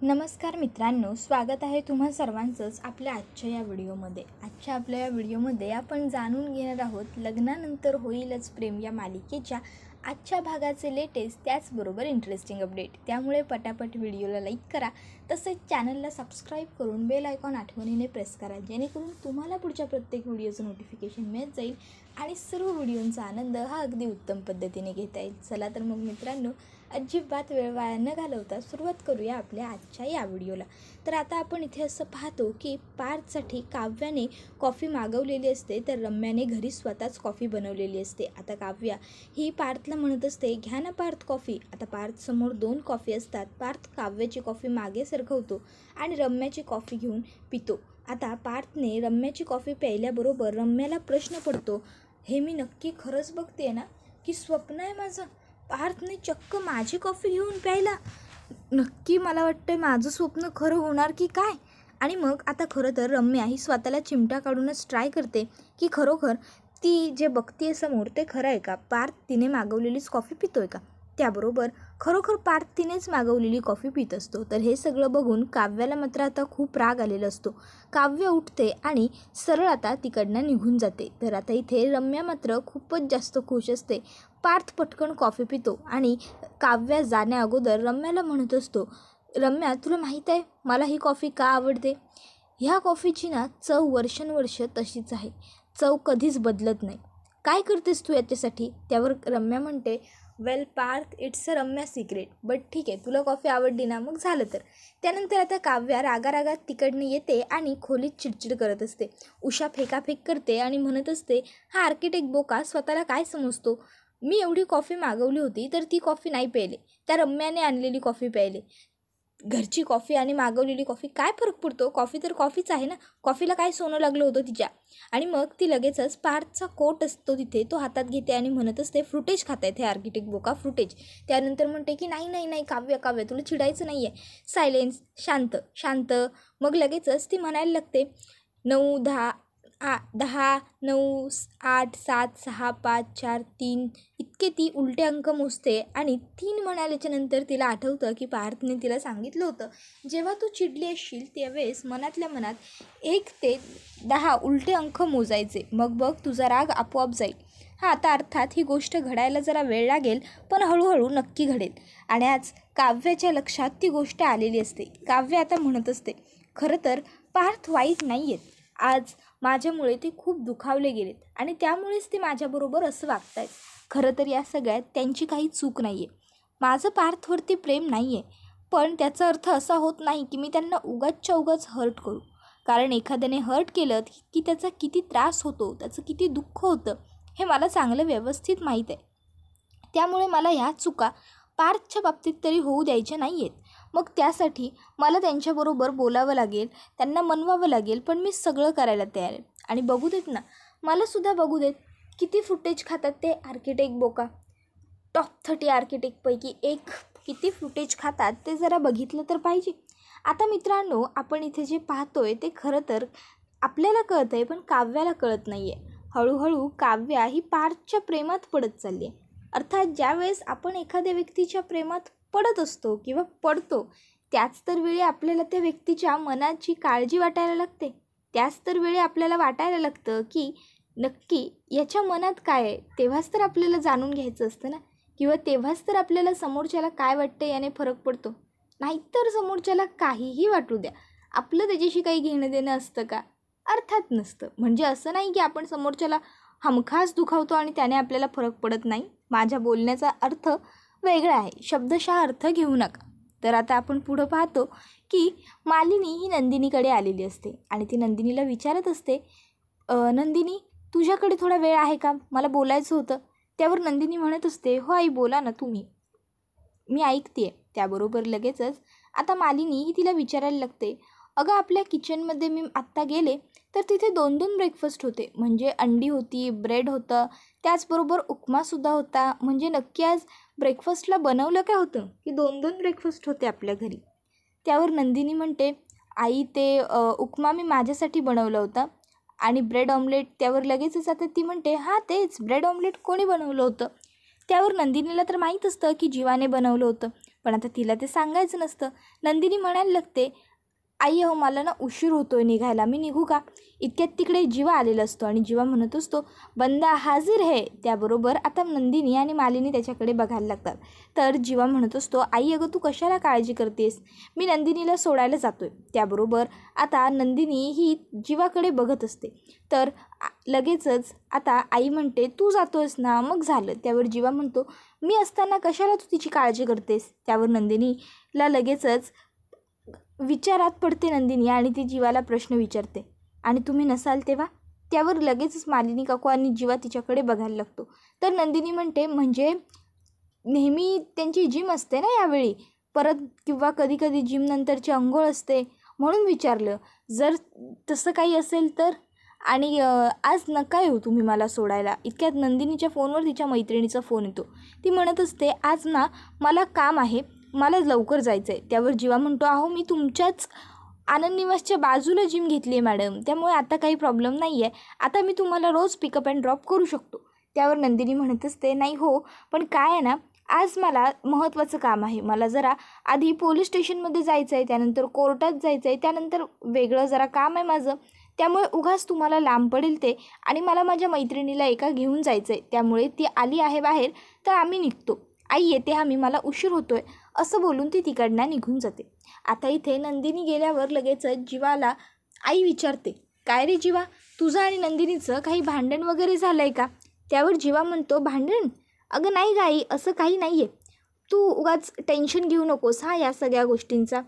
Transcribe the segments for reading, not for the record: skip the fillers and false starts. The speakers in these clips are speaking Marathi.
नमस्कार मित्रांनो, स्वागत आहे तुम्हा सर्वांचंच आपल्या आजच्या या व्हिडिओमध्ये. आपल्या या व्हिडिओमध्ये आपण जाणून घेणार आहोत लग्नानंतर होईलच प्रेम या मालिकेच्या आजच्या भागाचे लेटेस्ट त्याचबरोबर इंटरेस्टिंग अपडेट. त्यामुळे पटापट व्हिडिओला लाईक करा, तसेच चॅनलला सबस्क्राईब करून बेल आयकॉन आठवणीने प्रेस करा, जेणेकरून तुम्हाला पुढच्या प्रत्येक व्हिडिओचं नोटिफिकेशन मिळत जाईल आणि सर्व व्हिडिओंचा आनंद हा अगदी उत्तम पद्धतीने घेता येईल. चला तर मग मित्रांनो, अजिबात वेळ वाया न घालवता सुरुवात करूया आपल्या आजच्या या व्हिडिओला. तर आता आपण इथे असं पाहतो की पार्थसाठी काव्याने कॉफी मागवलेली असते, तर रम्याने घरी स्वतःच कॉफी बनवलेली असते. आता काव्या ही पार्थला म्हणत असते, घ्या ना पार्थ कॉफी. आता पार्थसमोर 2 कॉफी असतात. पार्थ काव्याची कॉफी मागे सरकवतो आणि रम्याची कॉफी घेऊन पितो. आता पार्थने रम्याची कॉफी प्यायल्याबरोबर रम्याला प्रश्न पडतो, हे मी नक्की खरंच बघते ना की स्वप्न आहे माझं? पार्थने चक्क माझी कॉफी घेऊन प्यायला, नक्की मला वाटतं माझं स्वप्न खरं होणार की काय? आणि मग आता खरं तर रम्या ही स्वतःला चिमटा काढूनच ट्राय करते की खरोखर ती जे बघते समोर ते खरं आहे का? पार्थ तिने मागवलेलीच कॉफी पितोय का? त्याबरोबर खरोखर पार्थ तिनेच मागवलेली कॉफी पित असतो. तर हे सगळं बघून काव्याला मात्र आता खूप राग आलेला असतो. काव्य उठते आणि सरळ आता तिकडनं निघून जाते. तर आता इथे रम्या मात्र खूपच जास्त खुश असते. पार्थ पटकन कॉफी पितो आणि काव्या जाण्या अगोदर रम्याला म्हणत असतो, रम्या तुला माहीत आहे मला ही कॉफी का आवडते? ह्या कॉफीची ना चव वर्षानुवर्ष तशीच आहे, चव कधीच बदलत नाही. काय करतेस तू याच्यासाठी? त्यावर रम्या म्हणते, well Parth, it's a Ramya secret, but ठीक आहे, तुला कॉफी आवडली ना, मग झालं तर. त्यानंतर आता काव्या रागारागात तिकडनं येते आणि खोलीत चिडचिड करत असते. उषा फेकाफेक करते आणि म्हणत असते, हा आर्किटेक्ट बोका स्वतःला काय समजतो? मी एवढी कॉफी मागवली होती तर ती कॉफी नाही प्यायले, त्या रम्याने आणलेली कॉफी प्यायले. घरची कॉफी आणि मागवलेली कॉफी काय फरक पडतो? कॉफी तर कॉफीच आहे ना, कॉफीला काय सोनं लागलं होतं तिच्या? आणि मग ती लगेचच पार्थचा कोट असतो तिथे तो हातात घेते आणि म्हणत असते, फ्रुटेज खात आहेत हे आर्किटेक्ट बोका, फ्रुटेज. त्यानंतर म्हणते की नाही नाही नाही काव्य काव्य, तुला चिडायचं नाही आहे, सायलेन्स, शांत शांत. मग लगेचच ती म्हणायला लागते, 9 10 10 9 8 7 6 5 4 3 इतके ती उलटे अंक मोजते आणि 3 म्हणाल्याच्या नंतर तिला आठवतं की पार्थने तिला सांगितलं होतं, जेव्हा तू चिडली असशील त्यावेळेस मनातल्या मनात 1 ते 10 उलटे अंक मोजायचे, मग बघ तुझा राग आपोआप जाईल. आता अर्थात ही गोष्ट घडायला जरा वेळ लागेल, पण हळूहळू नक्की घडेल. आणि आज काव्याच्या लक्षात ती गोष्ट आलेली असते. काव्य आता म्हणत असते, खरं तर पार्थ वाईट नाही आहेत, आज माझ्यामुळे ते खूप दुखावले गेलेत आणि त्यामुळेच ते माझ्याबरोबर असं वागत आहेत. खरं तर या सगळ्यात त्यांची काही चूक नाही आहे. माझं पार्थवरती प्रेम नाही आहे, पण त्याचा अर्थ असा होत नाही की मी त्यांना उगाचच्या उगाच हर्ट करू. कारण एखाद्याने हर्ट केलं की त्याचा किती त्रास होतो, त्याचं किती दुःख होतं हे मला चांगलं व्यवस्थित माहीत आहे. त्यामुळे मला ह्या चुका पार्थच्या बाबतीत तरी होऊ द्यायच्या नाही आहेत. मग त्यासाठी मला त्यांच्याबरोबर बोलावं लागेल, त्यांना मनवावं लागेल, पण मी सगळं करायला तयार आहे. आणि बघू देत ना, मलासुद्धा बघू देत किती फुटेज खातात ते आर्किटेक्ट बोका. टॉप 30 आर्किटेक्टपैकी एक किती फुटेज खातात ते जरा बघितलं तर पाहिजे. आता मित्रांनो, आपण इथे जे पाहतोय ते खरं तर आपल्याला कळतं आहे, पण काव्याला कळत नाही आहे. हळूहळू काव्या ही पार्थच्या प्रेमात पडत चालली आहे. अर्थात ज्यावेळेस आपण एखाद्या व्यक्तीच्या प्रेमात पडत असतो किंवा पडतो, त्याच तर वेळी आपल्याला त्या व्यक्तीच्या मनाची काळजी वाटायला लागते. त्याच तर वेळी आपल्याला वाटायला लागतं की नक्की याच्या मनात काय आहे. तेव्हाच तर आपल्याला जाणून घ्यायचं असतं ना, किंवा तेव्हाच तर आपल्याला समोरच्याला काय वाटतं याने फरक पडतो. नाहीतर समोरच्याला काहीही वाटू द्या, आपलं त्याच्याशी काही घेणं देणं असतं का? अर्थात नसतं. म्हणजे असं नाही की आपण समोरच्याला हमखास दुखावतो आणि त्याने आपल्याला फरक पडत नाही. माझ्या बोलण्याचा अर्थ वेगळा आहे, शब्दशः अर्थ घेऊ नका. तर आता आपण पुढं पाहतो की मालिनी ही नंदिनीकडे आलेली असते आणि ती नंदिनीला विचारत असते, नंदिनी तुझ्याकडे थोडा वेळ आहे का? मला बोलायचं होतं. त्यावर नंदिनी म्हणत असते, हो आई बोला ना तुम्ही, मी ऐकते आहे. त्याबरोबर लगेचच आता मालिनी ही तिला विचारायला लागते, अगं आपल्या किचनमध्ये मी आत्ता गेले तर तिथे 2-2 ब्रेकफास्ट होते. म्हणजे अंडी होती, ब्रेड होतं, त्याचबरोबर उपमासुद्धा होता. म्हणजे नक्की आज ब्रेकफास्टला बनवलं काय होतं की 2-2 ब्रेकफास्ट होते आपल्या घरी? त्यावर नंदिनी म्हणते, आई ते उपमा मी माझ्यासाठी बनवलं होतं आणि ब्रेड ऑमलेट. त्यावर लगेचच आता ती म्हणते, हां तेच ब्रेड ऑमलेट कोणी बनवलं होतं? त्यावर नंदिनीला तर माहीत असतं की जीवाने बनवलं होतं. पण आता तिला ते सांगायचं नसतं. नंदिनी म्हणायला लागते, आई अहो मला ना उशीर होतोय निघायला, मी निघू का? इतक्यात तिकडे जीवा आलेला असतो आणि जीवा म्हणत असतो, बंदा हाजीर है. त्याबरोबर आता नंदिनी आणि मालिनी त्याच्याकडे बघायला लागतात. तर जीवा म्हणत असतो, आई अगं तू कशाला काळजी करतेस, मी नंदिनीला सोडायला जातोय. त्याबरोबर आता नंदिनी ही जीवाकडे बघत असते. तर लगेचच आता आई म्हणते, तू जातोयस ना, मग झालं. त्यावर जीवा म्हणतो, मी असताना कशाला तू तिची काळजी करतेस. त्यावर नंदिनीला लगेचच विचारात पडते नंदिनी आणि ती जीवाला प्रश्न विचारते, आणि तुम्ही नसाल तेव्हा. त्यावर लगेचच मालिनी काकू आणि जीवा तिच्याकडे बघायला लागतो. तर नंदिनी म्हणते, म्हणजे नेहमी त्यांची जिम असते ना यावेळी, परत किंवा कधी कधी जिम नंतरची अंघोळ असते म्हणून विचारलं. जर तसं काही असेल तर, आणि आज नका येऊ तुम्ही मला सोडायला. इतक्यात नंदिनीच्या फोनवर तिच्या मैत्रिणीचा फोन येतो. ती म्हणत असते, आज ना मला काम आहे, मला लवकर जायचं आहे. त्यावर जीवा म्हणतो, अहो मी तुमच्याच आनंद निवासच्या बाजूला जिम घेतली आहे मॅडम, त्यामुळे आता काही प्रॉब्लेम नाही आहे, आता मी तुम्हाला रोज पिकअप अँड ड्रॉप करू शकतो. त्यावर नंदिनी म्हणत असते, नाही हो, पण काय आहे ना, आज मला महत्त्वाचं काम आहे, मला जरा आधी पोलीस स्टेशनमध्ये जायचं आहे, त्यानंतर कोर्टात जायचं आहे, त्यानंतर वेगळं जरा काम आहे माझं, त्यामुळे उगाच तुम्हाला लांब पडेल ते, आणि मला माझ्या मैत्रिणीला एका घेऊन जायचं आहे, त्यामुळे ती आली आहे बाहेर तर आम्ही निघतो. आई येते आम्ही, मला उशीर होतोय, असं बोलून ती तिकडनं निघून जाते. आता इथे नंदिनी गेल्यावर लगेचच जीवाला आई विचारते, काय रे जीवा, तुझं आणि नंदिनीचं काही भांडण वगैरे झालं आहे का? त्यावर जीवा म्हणतो, भांडण? अगं नाही गाई, असं काही नाही आहे, तू उगाच टेन्शन घेऊ नकोस हा या सगळ्या गोष्टींचा.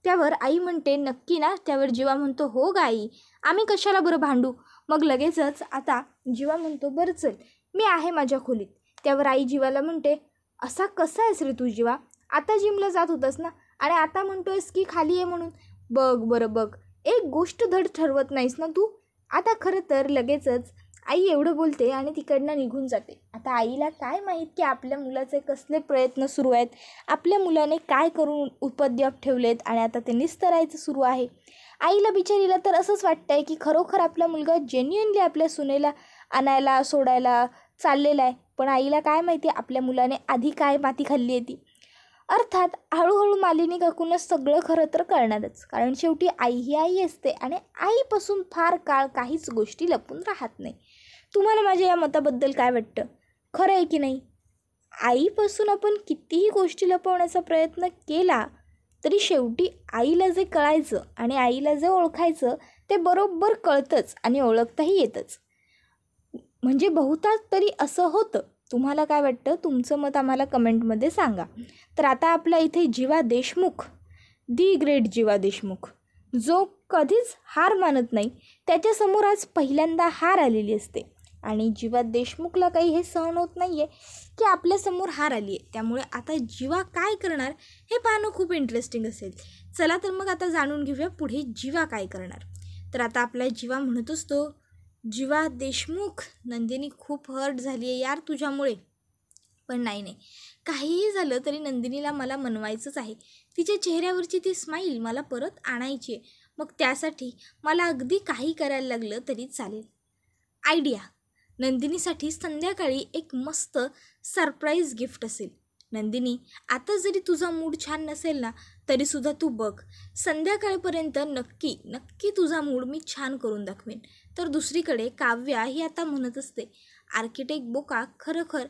त्यावर आई म्हणते, नक्की ना? त्यावर जीवा म्हणतो, हो गाई, आम्ही कशाला बरं भांडू. मग लगेचच आता जीवा म्हणतो, बरं चल मी आहे माझ्या खोलीत. त्यावर आई जीवाला म्हणते, असा कसा आहेस रे तू जीवा, आता जिमला जात होतास ना, आणि आता म्हणतोयस की खाली आहे म्हणून. बघ बरं बघ, एक गोष्ट धड ठरवत नाहीस ना तू. आता खरं तर लगेचच आई एवढं बोलते आणि तिकडनं निघून जाते. आता आईला काय माहीत की आपल्या मुलाचे कसले प्रयत्न सुरू आहेत, आपल्या मुलाने काय करून उपद्व्याप ठेवलेत आणि आता ते निस्तरायचं सुरू आहे. आईला बिचारीला तर असंच वाटतंय की खरोखर आपला मुलगा जेन्युइनली आपल्या सुनेला आणायला सोडायला चाललेला आहे, पण आईला काय माहिती आपल्या मुलाने आधी काय माती खाल्ली आहे ती. अर्थात हळूहळू मालिनी काकूंना सगळं खरं तर कळणारच, कारण शेवटी आई ही आई असते आणि आईपासून फार काळ काहीच गोष्टी लपून राहत नाही. तुम्हाला माझ्या या मताबद्दल काय वाटतं? खरं आहे की नाही? आईपासून आपण कितीही गोष्टी लपवण्याचा प्रयत्न केला तरी शेवटी आईला जे कळायचं आणि आईला जे ओळखायचं ते बरोबर कळतंच आणि ओळखताही येतंच. म्हणजे बहुतांश तरी असं होतं. तुम्हाला काय वाटतं? तुमचं मत आम्हाला कमेंटमध्ये सांगा. तर आता आपल्या इथे जीवा देशमुख, दी ग्रेट जीवा देशमुख, जो कधीच हार मानत नाही, त्याच्यासमोर आज पहिल्यांदा हार आलेली असते आणि जीवा देशमुखला काही हे सहन होत नाही आहे की आपल्यासमोर हार आली आहे. त्यामुळे आता जीवा काय करणार हे पाहणं खूप इंटरेस्टिंग असेल. चला तर मग आता जाणून घेऊया पुढे जीवा काय करणार. तर आता आपला जीवा म्हणत असतो, जीवा देशमुख, नंदिनी खूप हर्ट झाली आहे यार तुझ्यामुळे, पण नाही, काहीही झालं तरी नंदिनीला मला मनवायचंच आहे. तिच्या चेहऱ्यावरची ती स्माईल मला परत आणायची आहे. मग त्यासाठी मला अगदी काही करायला लागलं तरी चालेल. आयडिया, नंदिनीसाठी संध्याकाळी एक मस्त सरप्राईज गिफ्ट असेल. नंदिनी, आता जरी तुझा मूड छान नसेल ना तरीसुद्धा तू बघ, संध्याकाळपर्यंत नक्की तुझा मूड मी छान करून दाखवेन. तर दुसरीकडे काव्या ही आता म्हणत असते, आर्किटेक्ट बोका खरोखर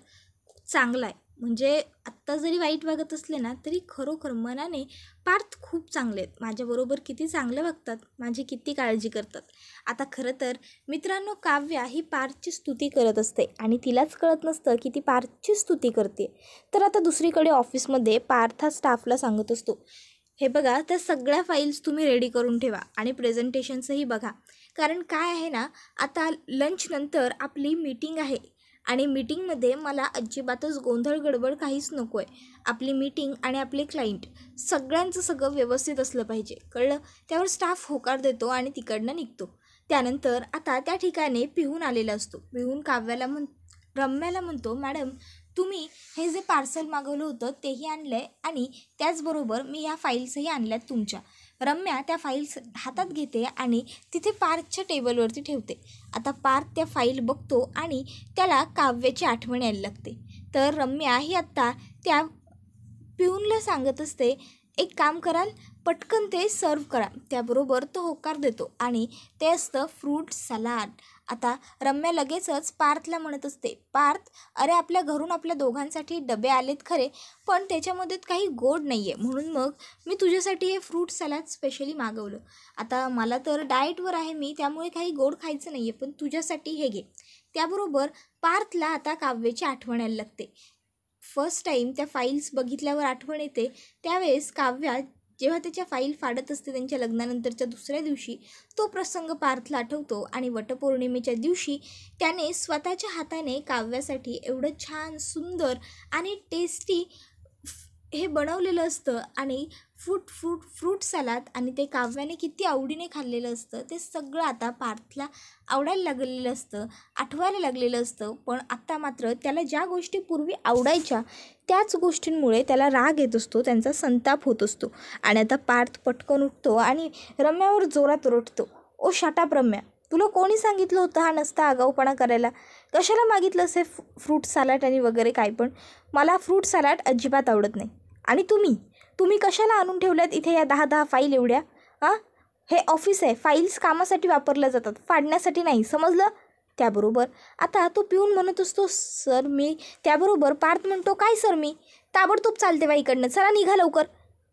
चांगला आहे, म्हणजे आत्ता जरी वाईट वागत असले ना तरी खरोखर मनाने पार्थ खूप चांगले आहेत, माझ्याबरोबर किती चांगलं वागतात, माझी किती काळजी करतात. आता खरं तर मित्रांनो, काव्या ही पार्थची स्तुती करत असते आणि तिलाच कळत नसतं की ती पार्थची स्तुती करते. तर आता दुसरीकडे ऑफिसमध्ये पार्थ हा स्टाफला सांगत असतो, हे बघा, त्या सगळ्या फाईल्स तुम्ही रेडी करून ठेवा आणि प्रेझेंटेशन्सही बघा, कारण काय आहे ना, आता लंच नंतर आपली मीटिंग आहे आणि मीटिंगमध्ये मला अजिबातच गोंधळ गडबड काहीच नको आहे. आपली मीटिंग आणि आपले क्लायंट सगळ्यांचं सगळं व्यवस्थित असलं पाहिजे, कळलं? त्यावर स्टाफ होकार देतो आणि तिकडनं निघतो. त्यानंतर आता त्या ठिकाणी पिहून आलेला असतो. पिहून रम्याला म्हणतो, मॅडम तुम्ही हे जे पार्सल मागवलं होतं तेही आणलं आहे आणि त्याचबरोबर मी ह्या फाईल्सही आणल्यात तुमच्या. रम्या त्या फाईल्स हातात घेते आणि तिथे पार्थच्या टेबलवरती ठेवते. आता पार्थ त्या फाईल बघतो आणि त्याला काव्याची आठवण यायला लागते. तर रम्या ही आत्ता त्या पिऊनला सांगत असते, एक काम कराल, पटकन ते सर्व करा. त्याबरोबर तो होकार देतो आणि ते असतं फ्रूट सलाड. आता रम्या लगेचच पार्थला म्हणत असते, पार्थ, अरे आपल्या घरून आपल्या दोघांसाठी डबे आलेत खरे, पण त्याच्यामध्ये काही गोड नाही आहे, म्हणून मग मी तुझ्यासाठी हे फ्रूट सलाड स्पेशली मागवलं. आता मला तर डाएटवर आहे मी, त्यामुळे काही गोड खायचं नाही आहे, पण तुझ्यासाठी हे घे. त्याबरोबर पार्थला आता काव्याची आठवण यायला लागते. फर्स्ट टाईम त्या फाईल्स बघितल्यावर आठवण येते, त्यावेळेस काव्या जेव्हा त्याच्या फाईल फाडत असते त्यांच्या लग्नानंतरच्या दुसऱ्या दिवशी, तो प्रसंग पार्थला आठवतो आणि वटपौर्णिमेच्या दिवशी त्याने स्वतःच्या हाताने काव्यासाठी एवढं छान सुंदर आणि टेस्टी हे बनवलेलं असतं आणि फ्रूट सलाद आणि ते काव्याने किती आवडीने खाल्लेलं असतं, ते सगळं आता पार्थला आवडायला लागलेलं असतं, आठवायला लागलेलं असतं. पण आत्ता मात्र त्याला ज्या गोष्टी पूर्वी आवडायच्या त्याच गोष्टींमुळे त्याला राग येत असतो, त्यांचा संताप होत असतो. आणि आता पार्थ पटकन उठतो आणि रम्यावर जोरात ओरडतो, ओ शट अप रम्या, तुला कोणी सांगितलं होतं हा नसता आगाऊपणा करायला? कशाला मागितलंस हे फ्रूट सलाड आणि वगैरे काय पण? मला फ्रूट सलाड अजिबात आवडत नाही. आणि तुम्ही कशाला आणून ठेवल्यात इथे या 10 फाईल एवढ्या? हे ऑफिस आहे, फाईल्स कामासाठी वापरल्या जातात, फाडण्यासाठी नाही, समजलं? त्याबरोबर आता तो पिऊन म्हणत असतो, सर मी. त्याबरोबर पार्थ म्हणतो, काय सर मी? ताबडतोब चालते बा इकडनं, चला निघा लवकर.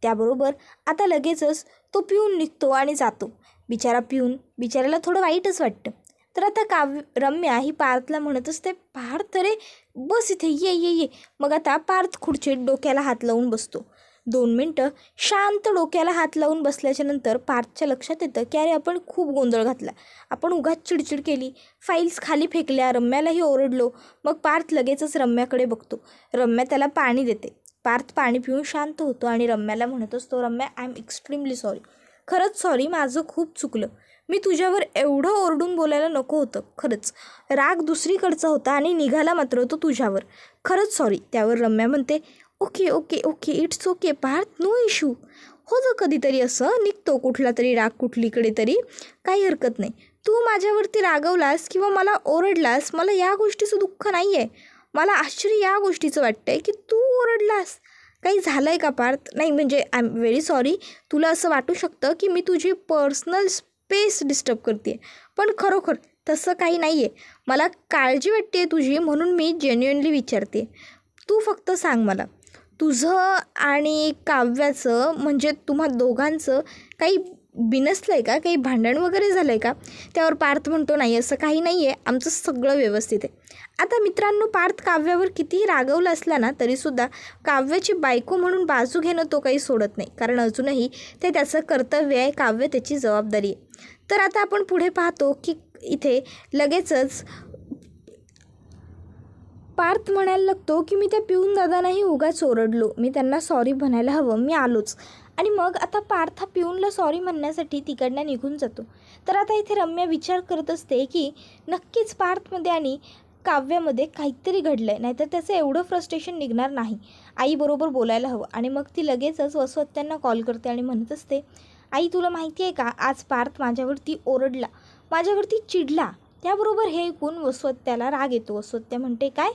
त्याबरोबर आता लगेचच तो पिऊन निघतो आणि जातो. बिचाऱ्याला थोडं वाईटच वाटतं. तर आता रम्या ही पार्थला म्हणत असते, पार्थ रे बस इथे, ये. मग आता पार्थ खुर्चीत डोक्याला हात लावून बसतो. 2 मिनटं शांत डोक्याला हात लावून बसल्याच्या नंतर पार्थच्या लक्षात येतं की अरे आपण खूप गोंधळ घातला, आपण उगाच चिडचिड केली, फाईल्स खाली फेकल्या, रम्यालाही ओरडलो. मग पार्थ लगेचच रम्याकडे बघतो. रम्या त्याला पाणी देते. पार्थ पाणी पिऊन शांत होतो आणि रम्याला म्हणत असतो, रम्या आय एम एक्स्ट्रीमली सॉरी, खरंच सॉरी, माझं खूप चुकलं. मी तुझ्यावर एवढं ओरडून बोलायला नको होतं, खरंच राग दुसरीकडचा होता आणि निघाला मात्र तो तुझ्यावर, खरंच सॉरी. त्यावर रम्या म्हणते, okay it's okay Parth, no issue. होतं कधीतरी असं, निघतो कुठला तरी राग कुठलीकडे तरी, काही हरकत नाही. तू माझ्यावरती रागवलास किंवा मला ओरडलास, मला या गोष्टीचं दुःख नाही आहे. मला आश्चर्य या गोष्टीचं वाटतं आहे की तू ओरडलास. काही झालं आहे का पार्थ? नाही म्हणजे आय एम व्हेरी सॉरी. तुला असं वाटू शकतं की मी तुझी पर्सनल स्पेस डिस्टर्ब करते, पण खरोखर तसं काही नाही आहे. मला काळजी वाटते तुझी, म्हणून मी जेन्युइनली विचारते. तू फक्त सांग मला, तुझं आणि काव्याचं म्हणजे तुम्हा दोघांचं काही बिनसलं आहे का? काही भांडण वगैरे झालं आहे का? त्यावर पार्थ म्हणतो, नाही असं काही नाही आहे, आमचं सगळं व्यवस्थित आहे. आता मित्रांनो, पार्थ काव्यावर कितीही रागवलं असला ना तरीसुद्धा काव्याची बायको म्हणून बाजू घेणं तो काही सोडत नाही, कारण अजूनही ते त्याचं कर्तव्य आहे, काव्य त्याची जबाबदारी आहे. तर आता आपण पुढे पाहतो की इथे लगेचच पार्थ म्हणायला लागतो की मी त्या पिऊन दादांनाही उगाच ओरडलो, मी त्यांना सॉरी म्हणायला हवं, मी आलोच. आणि मग आता पार्थ हा पिऊनला सॉरी म्हणण्यासाठी तिकडनं निघून जातो. तर आता इथे रम्या विचार करत असते की नक्कीच पार्थमध्ये आणि काव्यामध्ये काहीतरी घडलं आहे, नाहीतर त्याचं एवढं फ्रस्ट्रेशन निघणार नाही. आईबरोबर बोलायला हवं. आणि मग ती लगेचच वसुहत्यांना कॉल करते आणि म्हणत असते, आई तुला माहिती आहे का, आज पार्थ माझ्यावरती ओरडला, माझ्यावरती चिडला. त्याबरोबर हे ऐकून वसुहत्याला राग येतो. वसुहत्या म्हणते, काय,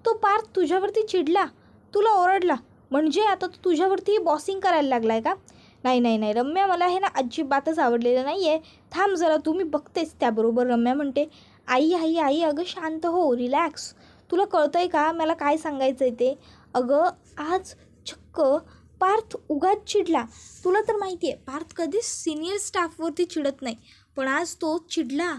तो पार्थ तुझ्यावरती चिडला, तुला ओरडला, म्हणजे आता तो तुझ्यावरती बॉसिंग करायला लागला आहे का? नाही रम्या, मला हे ना अजिबातच आवडलेलं नाही आहे, थांब जरा, तुम्ही बघतेच. त्याबरोबर रम्या म्हणते, आई अगं शांत हो, रिलॅक्स, तुला कळतं आहे का मला काय सांगायचं आहे ते? अगं आज चक्क पार्थ उगाच चिडला. तुला तर माहिती आहे पार्थ कधीच सिनियर स्टाफवरती चिडत नाही, पण आज तो चिडला,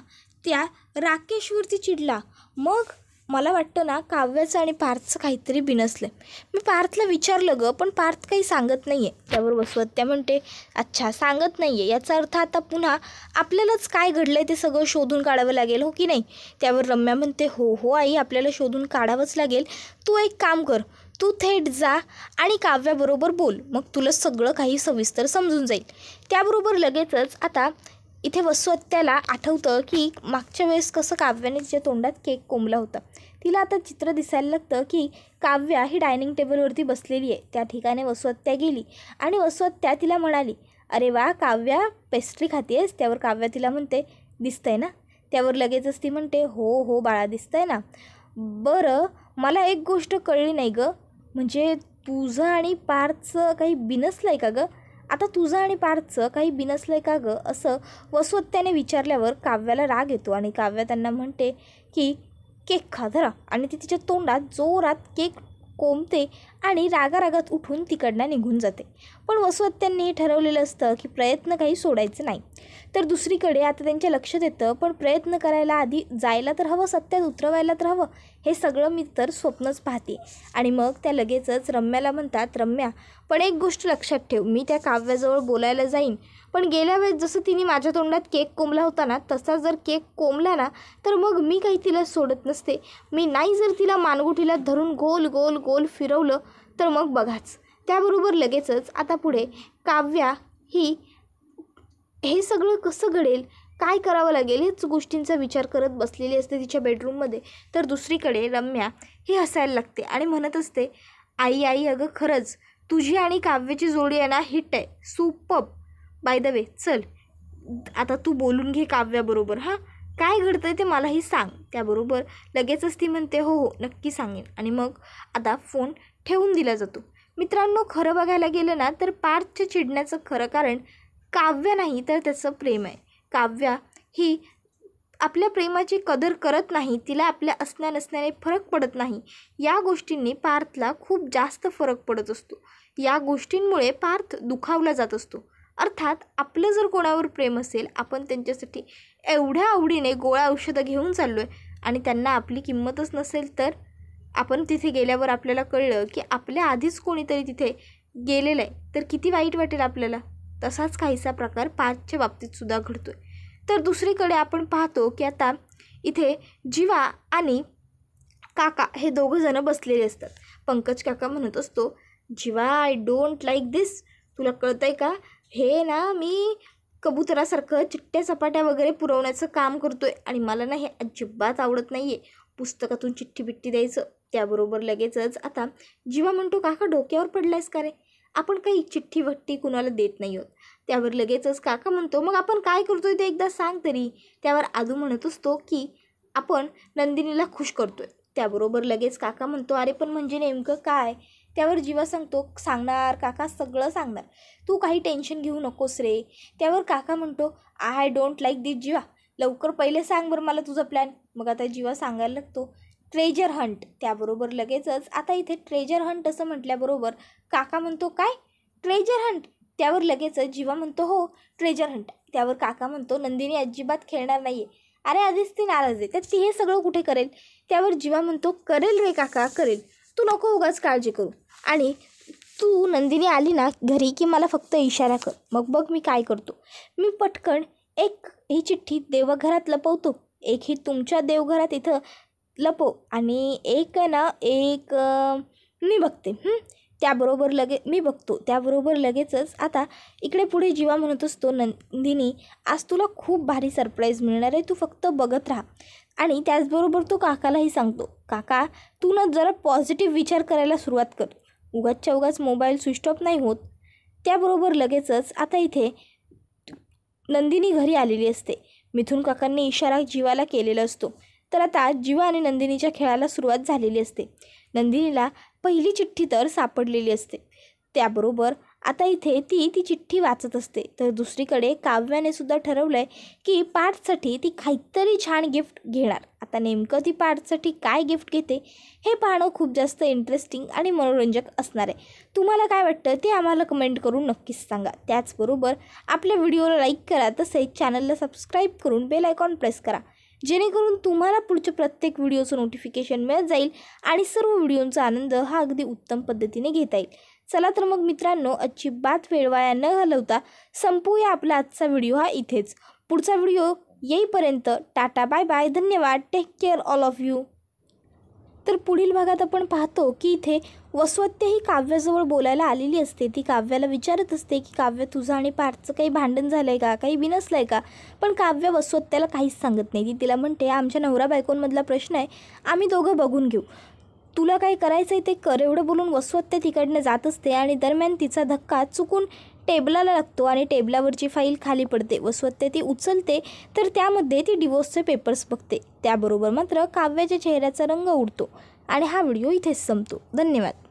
त्या राकेशवरती चिडला. मग मला वाटतं ना काव्याचं आणि पार्थचं काहीतरी बिनसलं. मी पार्थला विचारलं गं, पण पार्थ काही सांगत नाही आहे. त्यावर वसुहत्या म्हणते, अच्छा सांगत नाही आहे, याचा अर्थ आता पुन्हा आपल्यालाच काय घडलं आहे ते सगळं शोधून काढावं लागेल, हो की नाही? त्यावर रम्या म्हणते, हो आई, आपल्याला शोधून काढावंच लागेल. तू एक काम कर, तू थेट जा आणि काव्याबरोबर बोल, मग तुला सगळं काही सविस्तर समजून जाईल. त्याबरोबर लगेचच आता इथे वसुहत्याला आठवतं की मागच्या वेळेस कसं काव्याने तिच्या तोंडात केक कोंबला होता. तिला आता चित्र दिसायला लागतं की काव्या ही डायनिंग टेबलवरती बसलेली आहे. त्या ठिकाणी वसुहत्या गेली आणि वसुहत्या तिला म्हणाली, अरे वा काव्या, पेस्ट्री खातेस? त्यावर काव्या तिला म्हणते, दिसतंय ना? त्यावर लगेचच ती म्हणते, हो बाळा दिसतंय ना. बरं मला एक गोष्ट कळली नाही गं, म्हणजे तुझं आणि पार्थचं काही बिनसलं आहे का गं? आता तुझं आणि पार्थचं काही बिनसलं आहे का गं असं वसुहत्याने विचारल्यावर काव्याला राग येतो आणि काव्या त्यांना म्हणते की केक खा धरा, आणि ती तिच्या तोंडात जोरात केक कोंबते आणि रागारागात उठून तिकडनं निघून जाते. पण वसुहत्यांनी हे ठरवलेलं असतं की प्रयत्न काही सोडायचे नाही. तर दुसरीकडे आता त्यांच्या लक्षात येतं, पण प्रयत्न करायला आधी जायला तर हवं, सत्यात उतरवायला तर हवं. हे सगळं मी तर स्वप्नच पाहते. आणि मग त्या लगेचच रम्याला म्हणतात, रम्या पण एक गोष्ट लक्षात ठेव, मी त्या काव्याजवळ बोलायला जाईन, पण गेल्या वेळेस जसं तिने माझ्या तोंडात केक कोंबला होता ना, तसा जर केक कोंबला ना तर मग मी काही तिला सोडत नसते. मी नाही जर तिला मानगुटीला धरून गोल गोल गोल फिरवलं तर मग बघाच. त्याबरोबर लगेचच आता पुढे काव्या ही हे सगळं कसं घडेल, काय करावं लागेल हेच गोष्टींचा विचार करत बसलेली असते तिच्या बेडरूममध्ये. तर दुसरीकडे रम्या ही हसायला लागते आणि म्हणत असते, आई आई अगं खरंच तुझी आणि काव्याची जोडी आहे ना हिट आहे, सुपर्ब. बाय द वे चल आता तू बोलून घे काव्याबरोबर, हां काय घडतंय ते मलाही सांग. त्याबरोबर लगेचच ती म्हणते हो हो नक्की सांगेन. आणि मग आता फोन ठेवून दिला जातो. मित्रांनो, खरं बघायला गेलं ना तर पार्थच्या चिडण्याचं खरं कारण काव्य नाही तर त्याचं प्रेम आहे. काव्या ही आपल्या प्रेमाची कदर करत नाही, तिला आपल्या असण्या नसण्याने फरक पडत नाही. या गोष्टींनी पार्थला खूप जास्त फरक पडत असतो. या गोष्टींमुळे पार्थ दुखावला जात असतो. अर्थात आपलं जर कोणावर प्रेम असेल, आपण त्यांच्यासाठी एवढ्या आवडीने गोळ्या औषधं घेऊन चाललो आहे आणि त्यांना आपली किंमतच नसेल, तर आपण तिथे गेल्यावर आपल्याला कळलं की आपल्या आधीच कोणीतरी तिथे गेलेलं आहे तर किती वाईट वाटेल आपल्याला. तसाच काहीसा प्रकार पार्थच्या बाबतीतसुद्धा घडतो आहे. तर दुसरीकडे आपण पाहतो की आता इथे जीवा आणि काका हे दोघंजणं बसलेले असतात. पंकज काका म्हणत असतो, जीवा आय डोंट लाईक दिस, तुला कळतं आहे का, हे ना मी कबुतरासारखं चिट्ट्या चपाट्या वगैरे पुरवण्याचं काम करतो आहे आणि मला ना हे अजिबात आवडत नाही आहे, पुस्तकातून चिठ्ठी बिट्टी द्यायचं. त्याबरोबर लगेचच आता जीवा म्हणतो, काका डोक्यावर पडलायस का रे, आपण काही चिठ्ठी वट्टी कुणाला देत नाही आहोत. त्यावर लगेचच काका म्हणतो, मग आपण काय करतोय ते एकदा सांग तरी. त्यावर आदू म्हणत असतो की आपण नंदिनीला खुश करतोय. त्याबरोबर लगेच काका म्हणतो, अरे पण म्हणजे नेमकं काय. त्यावर जीवा सांगतो, सांगणार काका, सगळं सांगणार, तू काही टेन्शन घेऊ नकोस रे. त्यावर काका म्हणतो, आय डोंट लाईक दिस जीवा, लवकर पहिले सांग बरं मला तुझा प्लॅन. मग आता जीवा सांगायला लागतो, ट्रेजर हंट. त्याबरोबर लगेचच आता इथे ट्रेजर हंट असं म्हटल्याबरोबर काका म्हणतो, काय ट्रेजर हंट. त्यावर लगेचच जीवा म्हणतो, हो ट्रेजर हंट. त्यावर काका म्हणतो, नंदिनी अजिबात खेळणार नाही आहे. अरे आधीच ती नाराज आहे, तर ती हे सगळं कुठे करेल. त्यावर जीवा म्हणतो, करेल रे काका करेल, तू नको उगाच काळजी करू, आणि तू नंदिनी आली ना घरी की मला फक्त इशारा कर, मग बघ मी काय करतो. मी पटकन एक ही चिठ्ठी देवघरात लपवतो, एक ही तुमच्या देवघरात इथं लपव, आणि एक आहे ना एक मी बघते. त्याबरोबर मी बघतो. त्याबरोबर लगेचच आता इकडे पुढे जीवा म्हणत असतो, नंदिनी आज तुला खूप भारी सरप्राईज मिळणार आहे, तू फक्त बघत राहा. आणि त्याचबरोबर तो काकालाही सांगतो, काका तू ना जरा पॉझिटिव्ह विचार करायला सुरुवात कर, उगाचच्या उगाच मोबाईल स्विच ऑफ नाही होत. त्याबरोबर लगेचच आता इथे नंदिनी घरी आलेली असते. मिथुन काकांनी इशारा जीवाला केलेला असतो. तर आता जीवा आणि नंदिनीच्या खेळाला सुरुवात झालेली असते. नंदिनीला पहिली चिठ्ठी तर सापडलेली असते. त्याबरोबर आता इथे ती चिठ्ठी वाचत असते. तर दुसरीकडे काव्याने सुद्धा ठरवलं आहे की पार्थसाठी ती काहीतरी छान गिफ्ट घेणार. आता नेमकं ती पार्थसाठी काय गिफ्ट घेते हे पाहणं खूप जास्त इंटरेस्टिंग आणि मनोरंजक असणार आहे. तुम्हाला काय वाटतं ते आम्हाला कमेंट करून नक्कीच सांगा. त्याचबरोबर आपल्या व्हिडिओला लाईक करा, तसेच चॅनलला सबस्क्राईब करून बेल आयकॉन प्रेस करा, जेणेकरून तुम्हाला पुढच्या प्रत्येक व्हिडिओचं नोटिफिकेशन मिळत जाईल आणि सर्व व्हिडिओंचा आनंद हा अगदी उत्तम पद्धतीने घेता येईल. चला तर मग मित्रांनो, अजिबात वेळ वाया न घालवता संपवूया आपला आजचा व्हिडिओ हा इथेच. पुढचा व्हिडिओ येईपर्यंत टाटा बाय बाय, धन्यवाद, take care all of you. तर पुढील भागात आपण पाहतो की इथे वसुहत्या ही काव्याजवळ बोलायला आलेली असते. ती काव्याला विचारत असते की काव्य तुझं आणि पार्थचं काही भांडण झालं आहे का, काही बिनसलं आहे का. पण काव्य वसुहत्याला काहीच सांगत नाही. ती तिला म्हणते, आमच्या नवरा बायकोंमधला प्रश्न आहे, आम्ही दोघं बघून घेऊ, तुला काय करायचं आहे ते कर. एवढं बोलून वसुहत्या तिकडनं जात असते आणि दरम्यान तिचा धक्का चुकून टेबलाला लागतो आणि टेबलावरची फाईल खाली पडते. वसुहत्या ती उचलते तर त्यामध्ये ती डिवोर्सचे पेपर्स बघते. त्याबरोबर मात्र काव्याच्या चेहऱ्याचा रंग उडतो आणि हा व्हिडिओ इथेच संपतो. धन्यवाद.